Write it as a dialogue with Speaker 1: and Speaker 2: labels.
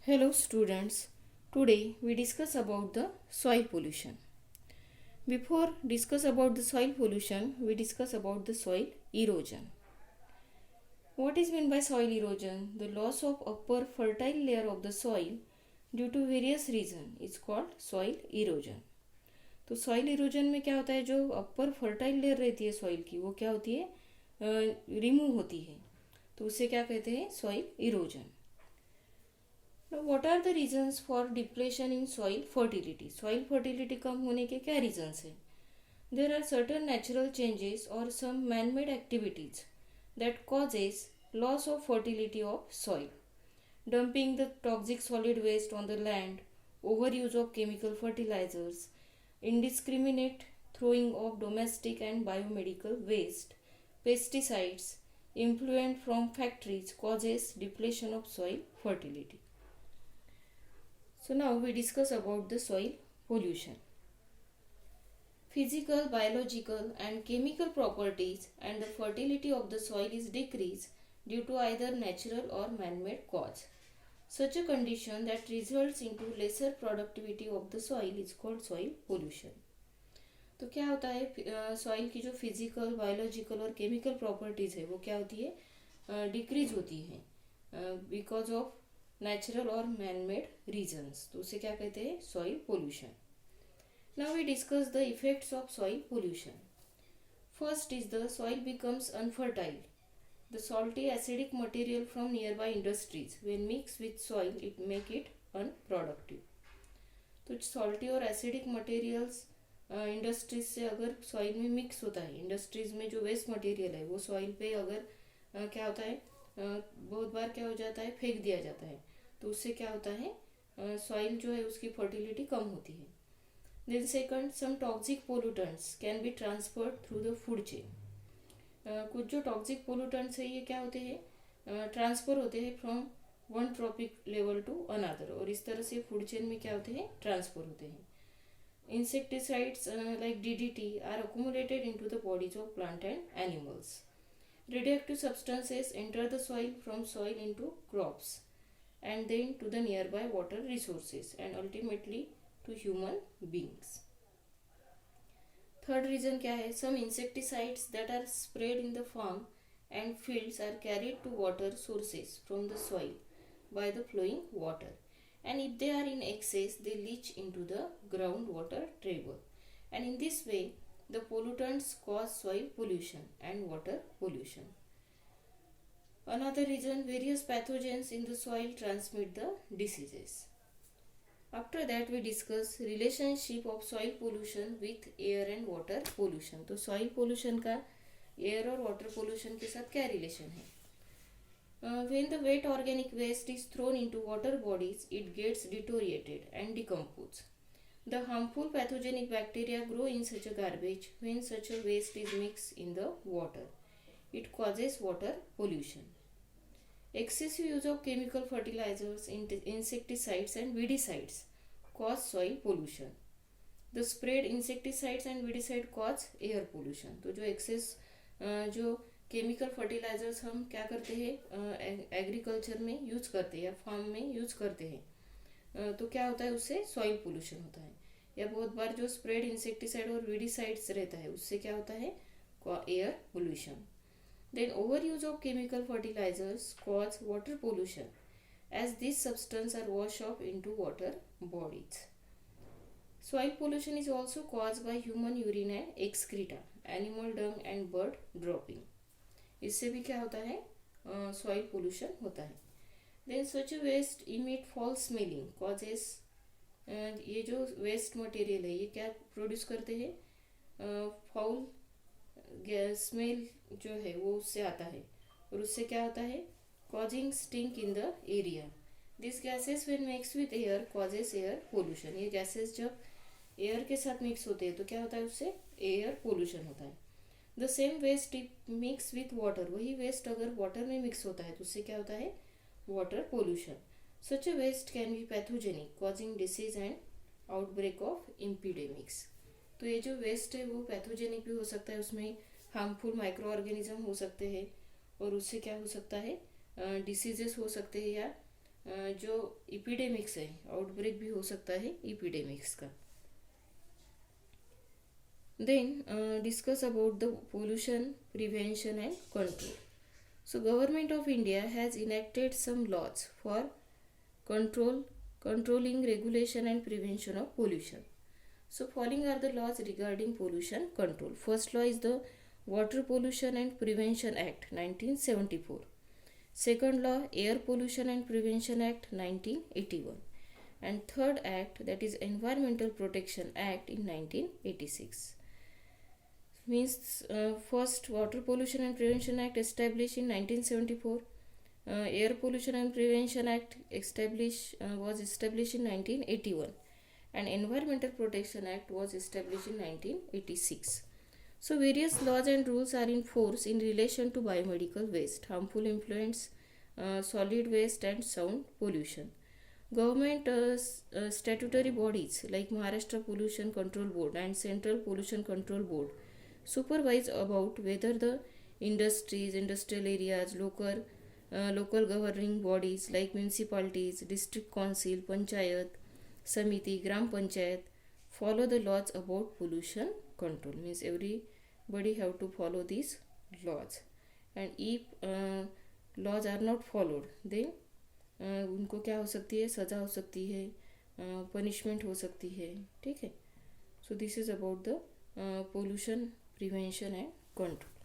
Speaker 1: Hello students, today we discuss about the soil pollution. Before discuss about the soil pollution, we discuss about the soil erosion. What is meant by soil erosion? The loss of upper fertile layer of the soil due to various reasons is called soil erosion. तो soil erosion में क्या होता है, जो अपर fertile layer रहती है soil की वो क्या होती है, रिमूव होती है, तो उसे क्या कहते हैं, soil erosion. Now, what are the reasons for depletion in soil fertility? Soil fertility कम होने के क्या reasons हैं? There are certain natural changes or some man-made activities that causes loss of fertility of soil. Dumping the toxic solid waste on the land, overuse of chemical fertilizers, indiscriminate throwing of domestic and biomedical waste, pesticides, effluent from factories causes depletion of soil fertility. So now we discuss about the soil pollution. Physical, biological and chemical properties and the fertility of the soil is decreased due to either natural or man-made cause. Such a condition that results into lesser productivity of the soil is called soil pollution. तो क्या होता है, soil की जो physical, biological और chemical properties है वो क्या होती है, डिक्रीज होती है बिकॉज ऑफ नेचुरल और मैन मेड रीजन्स, तो उसे क्या कहते हैं, soil pollution. Now we discuss the effects of soil pollution. First is the soil becomes unfertile. The salty acidic material from nearby industries when mix with soil it make it unproductive. तो salty और acidic materials industries से अगर soil में mix होता है, industries में जो waste material है वो सॉइल पे अगर क्या होता है, बहुत बार क्या हो जाता है, फेंक दिया जाता है, तो उससे क्या होता है, सॉइल जो है उसकी फर्टिलिटी कम होती है. Then second, some toxic pollutants can be transferred through the food chain. कुछ जो टॉक्सिक पोल्यूटेंट्स है ये क्या होते हैं, ट्रांसफर होते हैं from one trophic level to another, और इस तरह से फूड चेन में क्या होते हैं, ट्रांसफर होते हैं. Insecticides like DDT are accumulated into the bodies of plant and animals. Radioactive substances enter the soil from soil into crops and then to the nearby water resources and ultimately to human beings. Third reason क्या है, some insecticides that are sprayed in the farm and fields are carried to water sources from the soil by the flowing water. And if they are in excess, they leach into the groundwater table. And in this way, the pollutants cause soil pollution and water pollution. Another reason, various pathogens in the soil transmit the diseases. After that, we discuss relationship of soil pollution with air and water pollution. तो soil pollution का air और water pollution के साथ क्या relation है? When the wet organic waste is thrown into water bodies, it gets deteriorated and decomposes. The harmful pathogenic bacteria grow in such a garbage when such a waste is mixed in the water. It causes water pollution. Excessive use of chemical fertilizers, insecticides and weedicides cause soil pollution. The sprayed insecticides and weedicide cause air pollution. तो जो excess जो chemical fertilisers हम क्या करते हैं, agriculture में use करते हैं या फार्म में यूज करते हैं, तो क्या होता है, उससे सॉइल पोल्यूशन होता है. या बहुत बार जो स्प्रेड इंसेक्टिसाइड और वीडिसाइड्स रहता है उससे क्या होता है, air pollution. Then over use of chemical fertilisers cause water pollution as this substance are wash off into water bodies. Soil pollution is also cause by human urine and excreta, animal dung and bird dropping. इससे भी क्या होता है, soil pollution होता है. Then such waste emit foul smelling causes. ये जो waste material है ये क्या प्रोड्यूस करते हैं, फाउल स्मेल जो है वो उससे आता है, और उससे क्या होता है, causing stink in the area. This gases when mix with air causes air pollution. ये गैसेस जब एयर के साथ मिक्स होते हैं तो क्या होता है, उससे एयर पोल्यूशन होता है. The same waste mix with water. वही वेस्ट अगर वाटर में मिक्स होता है तो उससे क्या होता है, water pollution. Such a waste can be pathogenic causing disease and outbreak of epidemics. तो ये जो वेस्ट है वो पैथोजेनिक भी हो सकता है, उसमें हार्मफुल माइक्रो ऑर्गेनिज्म हो सकते हैं और उससे क्या हो सकता है, डिसीजेस हो सकते हैं या जो इपिडेमिक्स है, आउटब्रेक भी हो सकता है इपिडेमिक्स का. Then discuss about the pollution prevention and control. So government of India has enacted some laws for controlling regulation and prevention of pollution. So following are the laws regarding pollution control. First law is the Water Pollution and Prevention Act 1974. Second law, Air Pollution and Prevention Act 1981. And third act, that is Environmental Protection Act in 1986. Means first Water Pollution and Prevention Act established in 1974. Air Pollution and Prevention Act was established in 1981, and Environmental Protection Act was established in 1986. So various laws and rules are in force in relation to biomedical waste, harmful influents, solid waste and sound pollution. Government statutory bodies like Maharashtra Pollution Control Board and Central Pollution Control Board supervise about whether the industries, industrial areas, local governing bodies like municipalities, district council, panchayat, samiti, gram panchayat follow the laws about pollution control. Means everybody have to follow these laws, and if laws are not followed, then उनको क्या हो सकती है, सज़ा हो सकती है, punishment हो सकती है. ठीक है. So this is about the pollution prevention and control.